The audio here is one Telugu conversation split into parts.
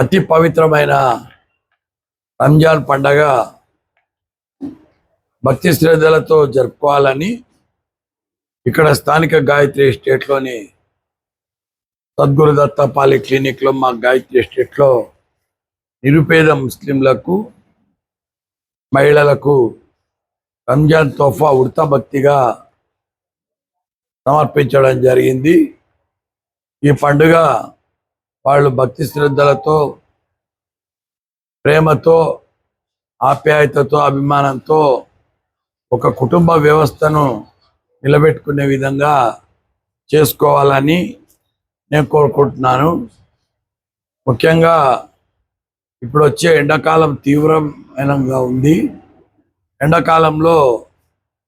అతి పవిత్రమైన రంజాన్ పండగ భక్తి శ్రద్ధలతో జరుపుకోవాలని ఇక్కడ స్థానిక గాయత్రి ఎస్టేట్లోని సద్గురు దత్త పాలిక్లినిక్లో మా గాయత్రి ఎస్టేట్లో నిరుపేద ముస్లింలకు మహిళలకు రంజాన్ తోఫా ఉడతా భక్తిగా సమర్పించడం జరిగింది. ఈ పండుగ వాళ్ళు భక్తి శ్రద్ధలతో ప్రేమతో ఆప్యాయతతో అభిమానంతో ఒక కుటుంబ వ్యవస్థను నిలబెట్టుకునే విధంగా చేసుకోవాలని నేను కోరుకుంటున్నాను. ముఖ్యంగా ఇప్పుడు వచ్చే ఎండాకాలం తీవ్రమైనగా ఉంది. ఎండాకాలంలో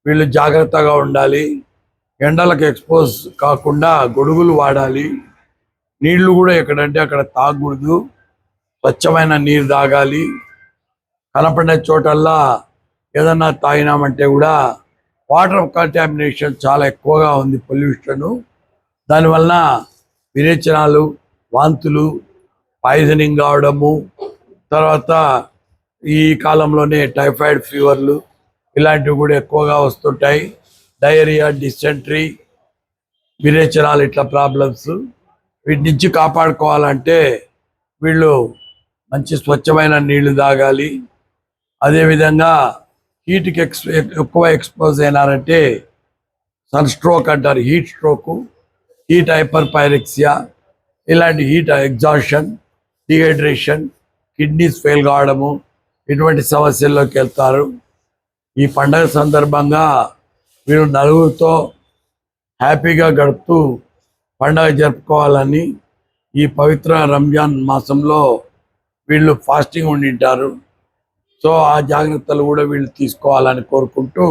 వీళ్ళు జాగ్రత్తగా ఉండాలి. ఎండలకు ఎక్స్పోజ్ కాకుండా గొడుగులు వాడాలి. నీళ్లు కూడా ఎక్కడంటే అక్కడ తాగకూడదు. స్వచ్ఛమైన నీరు తాగాలి. కనపడిన చోటల్లా ఏదన్నా తాగినామంటే కూడా వాటర్ కంటామినేషన్ చాలా ఎక్కువగా ఉంది, పొల్యూషను. దానివల్ల విరేచనాలు, వాంతులు, పాయిజనింగ్ కావడము, తర్వాత ఈ కాలంలోనే టైఫాయిడ్ ఫీవర్లు ఇలాంటివి కూడా ఎక్కువగా వస్తుంటాయి. డయేరియా, డిసెంట్రీ, విరేచనాలు ఇట్లా ప్రాబ్లమ్స్. వీటి నుంచి కాపాడుకోవాలంటే వీళ్ళు మంచి స్వచ్ఛమైన నీళ్లు తాగాలి. అదేవిధంగా హీట్కి ఎక్కువ ఎక్స్పోజ్ అయినారంటే సన్ స్ట్రోక్ అంటారు, heat stroke, heat hyperpyrexia, ఇలాంటి heat exhaustion, dehydration, kidneys fail కావడము, ఇటువంటి సమస్యల్లోకి వెళ్తారు. ఈ పండగ సందర్భంగా వీళ్ళు నలుగురితో హ్యాపీగా గడుపుతూ పండగ జరుపుకోవాలని, ఈ పవిత్ర రంజాన్ మాసంలో వీళ్ళు ఫాస్టింగ్ ఉండింటారు. సో ఆ జాగ్రత్తలు కూడా వీళ్ళు తీసుకోవాలని కోరుకుంటూ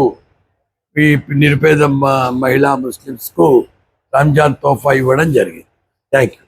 ఈ నిరుపేద మహిళా ముస్లిమ్స్కు రంజాన్ తోఫా ఇవ్వడం జరిగింది. Thank you.